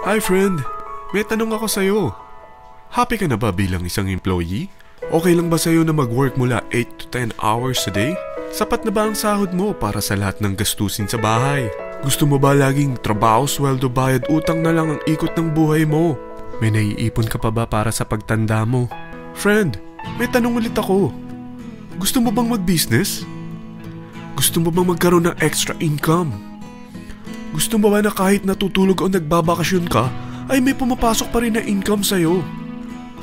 Hi friend, may tanong ako sa'yo. Happy ka na ba bilang isang employee? Okay lang ba sa'yo na mag-work mula 8 to 10 hours a day? Sapat na ba ang sahod mo para sa lahat ng gastusin sa bahay? Gusto mo ba laging trabaho, sweldo, bayad, utang na lang ang ikot ng buhay mo? May naiipon ka pa ba para sa pagtanda mo? Friend, may tanong ulit ako. Gusto mo bang mag-business? Gusto mo bang magkaroon ng extra income? Gusto mo ba na kahit natutulog o nagbabakasyon ka, ay may pumapasok pa rin na income sa'yo?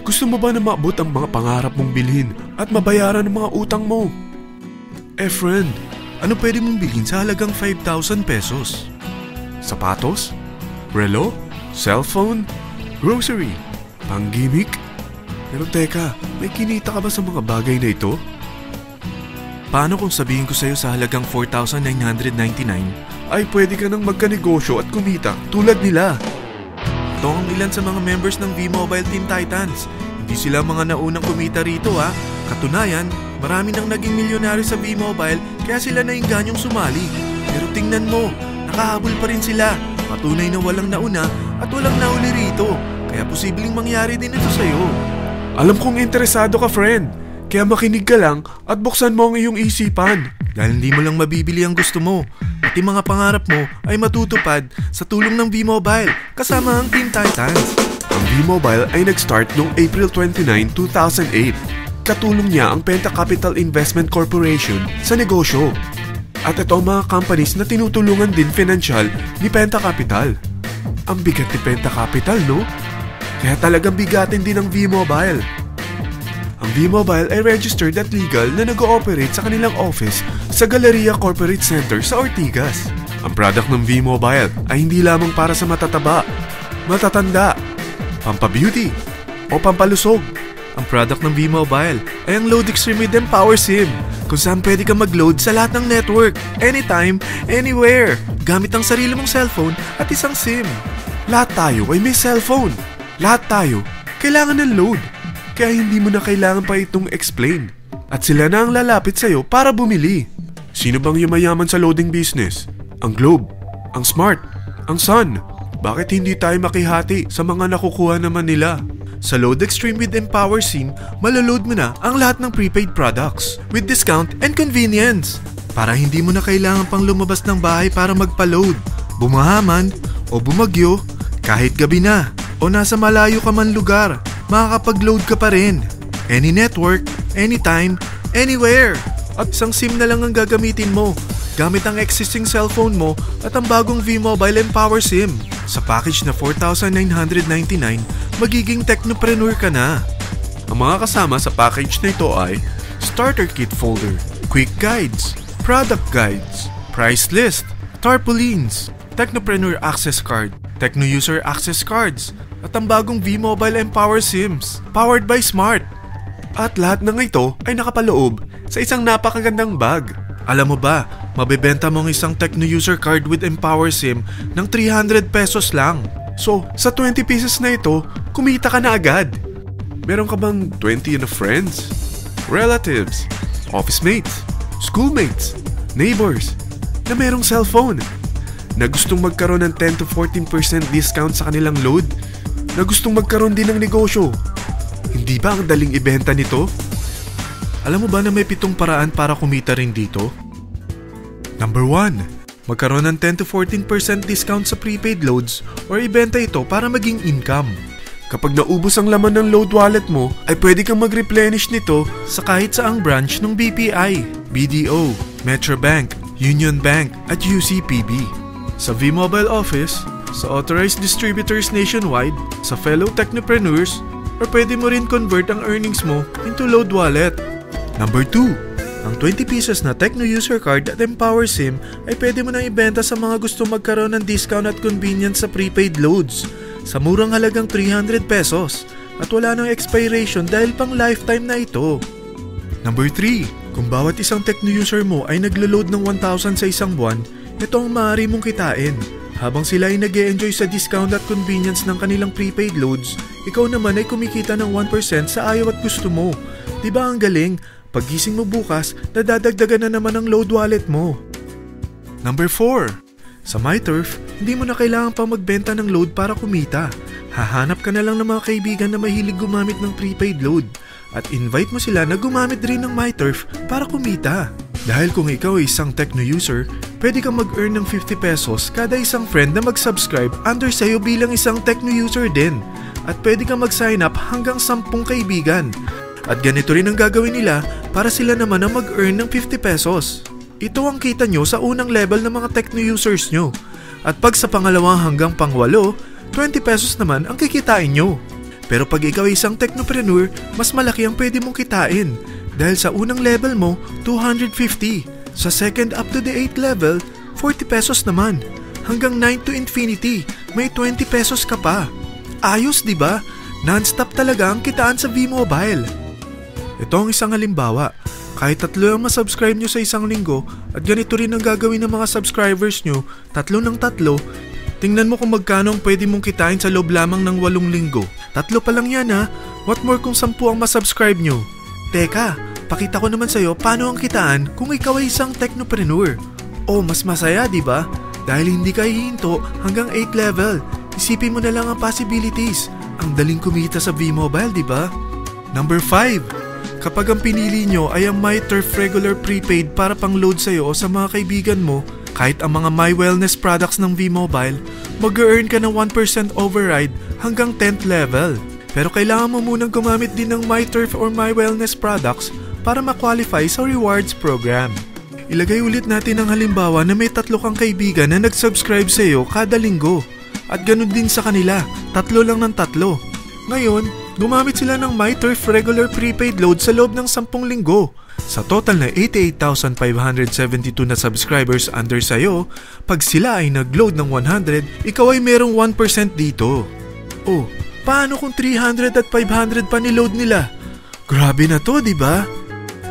Gusto mo ba na maabot ang mga pangarap mong bilhin at mabayaran ang mga utang mo? Friend, ano pwede mong bilhin sa halagang 5,000 pesos? Sapatos? Relo? Cellphone? Grocery? Pang-gimmick? Pero teka, may kinita ka ba sa mga bagay na ito? Paano kung sabihin ko sa'yo sa halagang 4,999 ay pwede ka nang magkanegosyo at kumita tulad nila? Ito ang ilan sa mga members ng V-Mobile Teen Titans. Hindi sila mga naunang kumita rito ha. Katunayan, marami nang naging milyonaryo sa V-Mobile kaya sila naingganyong sumali. Pero tingnan mo, nakahabol pa rin sila. Patunay na walang nauna at walang nauli rito. Kaya posibleng mangyari din ito sa'yo. Alam kong interesado ka, friend. Kaya makinig ka lang at buksan mo ang iyong isipan. Dahil hindi mo lang mabibili ang gusto mo. Pati mga pangarap mo ay matutupad sa tulong ng V-Mobile kasama ang Teen Titans. Ang V-Mobile ay nag-start noong April 29, 2008. Katulong niya ang Penta Capital Investment Corporation sa negosyo. At ito ang mga companies na tinutulungan din financial ni Penta Capital. Ang bigat ni Penta Capital, no? Kaya talagang bigatin din ang V-Mobile. Ang V-Mobile ay registered at legal na nag-ooperate sa kanilang office sa Galleria Corporate Center sa Ortigas. Ang product ng V-Mobile ay hindi lamang para sa matataba, matatanda, pampabeauty, o pampalusog. Ang product ng V-Mobile ay ang Load Extreme with Empower SIM, kung saan pwede kang mag-load sa lahat ng network, anytime, anywhere, gamit ang sarili mong cellphone at isang SIM. Lahat tayo ay may cellphone. Lahat tayo kailangan ng load. Kaya hindi mo na kailangan pa itong explain. At sila na ang lalapit sa'yo para bumili. Sino bang yumayaman sa loading business? Ang Globe, ang Smart, ang Sun. Bakit hindi tayo makihati sa mga nakukuha naman nila? Sa Load Extreme with Empower SIM, maloload mo na ang lahat ng prepaid products with discount and convenience. Para hindi mo na kailangan pang lumabas ng bahay para magpa-load. Bumahaman o bumagyo, kahit gabi na o nasa malayo ka man lugar, makakapag-load ka pa rin. Any network, anytime, anywhere. At isang SIM na lang ang gagamitin mo gamit ang existing cellphone mo at ang bagong V-Mobile Empower SIM. Sa package na 4,999, magiging technopreneur ka na. Ang mga kasama sa package na ito ay Starter Kit Folder, Quick Guides, Product Guides, Price List, Tarpaulins, Technopreneur Access Card, Techno User Access Cards, at ang bagong V-Mobile Empower SIMs, powered by Smart. At lahat ng ito ay nakapaloob sa isang napakagandang bag. Alam mo ba, mabebenta mo ang isang Techno User Card with Empower SIM ng 300 pesos lang. So, sa 20 pieces na ito, kumita ka na agad. Meron ka bang 20 na friends, relatives, office mates, schoolmates, neighbors, na merong cellphone, na gustong magkaroon ng 10 to 14% discount sa kanilang load, na gustong magkaroon din ng negosyo? Hindi ba ang daling ibenta nito? Alam mo ba na may 7 paraan para kumita rin dito? Number 1. Magkaroon ng 10 to 14% discount sa prepaid loads or ibenta ito para maging income. Kapag naubos ang laman ng load wallet mo, ay pwede kang mag-replenish nito sa kahit saang branch ng BPI, BDO, Metrobank, Union Bank at UCPB. Sa V-Mobile Office, sa authorized distributors nationwide, sa fellow technopreneurs, or pwede mo rin convert ang earnings mo into load wallet. Number 2. Ang 20 pieces na Techno User Card at Empower SIM ay pwede mo nang ibenta sa mga gusto magkaroon ng discount at convenience sa prepaid loads sa murang halagang 300 pesos at wala nang expiration dahil pang lifetime na ito. Number 3. Kung bawat isang Techno user mo ay naglo-load ng 1,000 sa isang buwan, ito ang maaari mong kitain. Habang sila ay nag-e-enjoy sa discount at convenience ng kanilang prepaid loads, ikaw naman ay kumikita ng 1% sa ayaw at gusto mo. Diba ang galing? Paggising mo bukas, nadadagdagan na naman ang load wallet mo. Number 4. Sa MyTurf, hindi mo na kailangan pa magbenta ng load para kumita. Hahanap ka na lang ng mga kaibigan na mahilig gumamit ng prepaid load at invite mo sila na gumamit rin ng MyTurf para kumita. Dahil kung ikaw ay isang Tecno user, pwede kang mag-earn ng 50 pesos kada isang friend na mag-subscribe under sa'yo bilang isang Tecno user din. At pwede kang mag-sign up hanggang 10 kaibigan. At ganito rin ang gagawin nila para sila naman ang mag-earn ng 50 pesos. Ito ang kita nyo sa unang level ng mga Tecno users nyo. At pag sa pangalawa hanggang pang-8, 20 pesos naman ang kikitain nyo. Pero pag ikaw ay isang technopreneur, mas malaki ang pwede mong kitain. Dahil sa unang level mo, 250. Sa second up to the 8th level, 40 pesos naman. Hanggang 9 to infinity, may 20 pesos ka pa. Ayos, di ba? Non-stop talaga ang kitaan sa V-Mobile. Ito ang isang halimbawa. Kahit 3 ang masubscribe nyo sa isang linggo at ganito rin ang gagawin ng mga subscribers nyo, 3 ng 3, tingnan mo kung magkano ang pwede mong kitain sa loob lamang ng 8 linggo. 3 pa lang yan ha. What more kung 10 ang masubscribe nyo? Teka, pakita ko naman sa'yo paano ang kitaan kung ikaw ay isang technopreneur. Oh, mas masaya, di ba? Dahil hindi ka hihinto hanggang 8 level. Isipin mo na lang ang possibilities. Ang daling kumita sa V-Mobile, di ba? Number 5. Kapag ang pinili nyo ay ang MyTurf regular prepaid para pang-load sa'yo o sa mga kaibigan mo, kahit ang mga My Wellness products ng V-Mobile, mag-earn ka ng 1% override hanggang 10th level. Pero kailangan mo munang gumamit din ng MyTurf or My Wellness products para ma-qualify sa rewards program. Ilagay ulit natin ang halimbawa na may 3 kang kaibigan na nag-subscribe sa'yo kada linggo. At ganun din sa kanila, 3 lang ng 3. Ngayon, gumamit sila ng MyTurf regular prepaid load sa loob ng 10 linggo. Sa total na 88,572 na subscribers under sa'yo, pag sila ay nag-load ng 100, ikaw ay merong 1% dito. Oh, paano kung 300 at 500 pa ni-load nila? Grabe na to, di ba?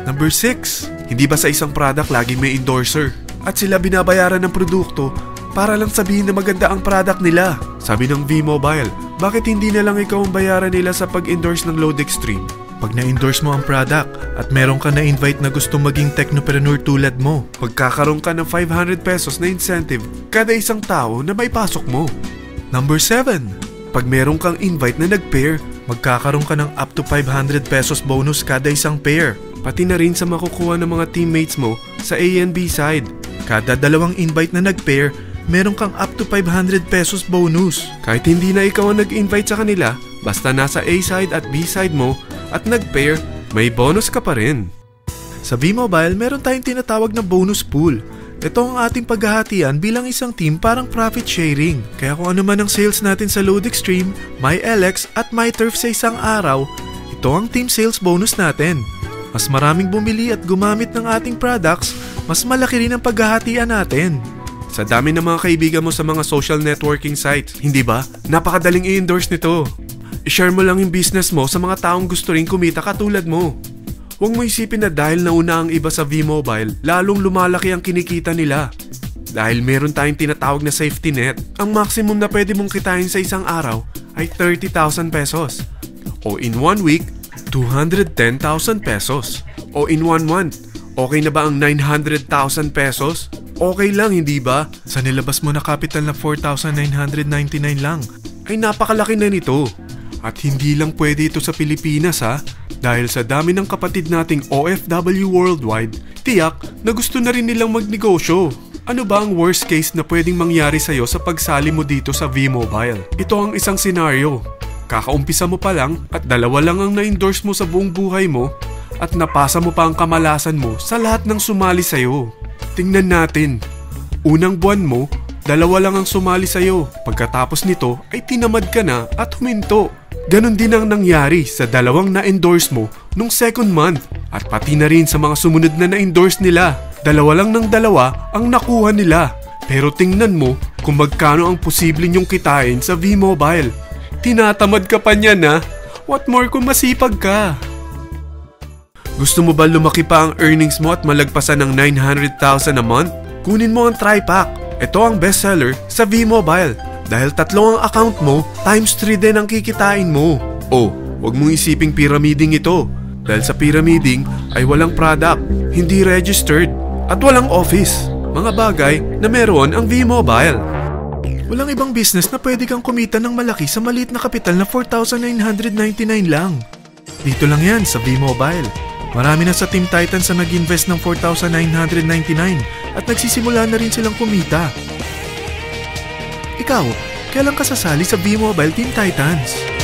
Number 6. Hindi ba sa isang product laging may endorser? At sila binabayaran ng produkto para lang sabihin na maganda ang product nila. Sabi ng V-Mobile, bakit hindi na lang ikaw ang bayaran nila sa pag-endorse ng Load Extreme? Pag na-endorse mo ang product at meron ka na-invite na gustong maging technopreneur tulad mo, magkakaroon ka ng 500 pesos na incentive kada isang tao na may pasok mo. Number 7. Pag meron kang invite na nag-pair, magkakaroon ka ng up to 500 pesos bonus kada isang pair. Pati na rin sa makukuha ng mga teammates mo sa A and B side. Kada 2 invite na nag-pair, meron kang up to 500 pesos bonus. Kahit hindi na ikaw ang nag-invite sa kanila, basta nasa A side at B side mo at nag-pair, may bonus ka pa rin. Sa V-Mobile, meron tayong tinatawag na bonus pool. Ito ang ating paghahatian bilang isang team parang profit sharing. Kaya kung ano man ang sales natin sa Load Extreme, MyLX at MyTurf sa isang araw, ito ang team sales bonus natin. Mas maraming bumili at gumamit ng ating products, mas malaki rin ang paghahatian natin. Sa dami ng mga kaibigan mo sa mga social networking sites, hindi ba? Napakadaling i-endorse nito. I-share mo lang yung business mo sa mga taong gusto rin kumita katulad mo. Huwag mo isipin na dahil nauna ang iba sa V-Mobile, lalong lumalaki ang kinikita nila. Dahil meron tayong tinatawag na safety net, ang maximum na pwede mong kitain sa isang araw ay 30,000 pesos. O in 1 week, 210,000 pesos. O in 1 month, okay na ba ang 900,000 pesos? Okay lang, hindi ba? Sa nilabas mo na capital na 4,999 lang, ay napakalaki na nito. At hindi lang pwede ito sa Pilipinas ha, dahil sa dami ng kapatid nating OFW worldwide, tiyak na gusto na rin nilang magnegosyo. Ano ba ang worst case na pwedeng mangyari sa'yo sa pagsali mo dito sa V-Mobile? Ito ang isang senaryo. Kakaumpisa mo pa lang at 2 lang ang na-endorse mo sa buong buhay mo at napasa mo pa ang kamalasan mo sa lahat ng sumali sa'yo. Tingnan natin. Unang buwan mo, 2 lang ang sumali sa'yo. Pagkatapos nito ay tinamad ka na at huminto. Ganon din ang nangyari sa 2 na-endorse mo nung second month at pati na rin sa mga sumunod na na-endorse nila. 2 lang ng 2 ang nakuha nila. Pero tingnan mo kung magkano ang posible nyong kitain sa V-Mobile. Tinatamad ka pa niyan ha? What more kung masipag ka? Gusto mo ba lumaki pa ang earnings mo at malagpasan ng 900,000 a month? Kunin mo ang TriPack. Ito ang bestseller sa V-Mobile. Dahil 3 ang account mo, times 3 din ang kikitain mo. Oh, huwag mong isiping pyramiding ito. Dahil sa pyramiding ay walang product, hindi registered, at walang office. mga bagay na meron ang V-Mobile. Walang ibang business na pwede kang kumita ng malaki sa maliit na kapital na 4,999 lang. Dito lang yan sa V-Mobile. Marami na sa Team Titans na nag-invest ng 4,999 at nagsisimula na rin silang kumita. Ikaw, kailan ka sasali sa V-Mobile Team Titans?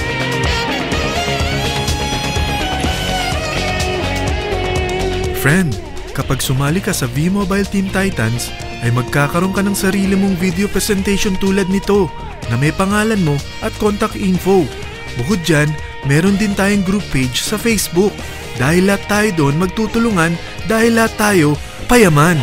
Friend, kapag sumali ka sa V-Mobile Team Titans, ay magkakaroon ka ng sarili mong video presentation tulad nito na may pangalan mo at contact info. Bukod dyan, meron din tayong group page sa Facebook. Dahil lahat tayo doon magtutulungan dahil lahat tayo payaman.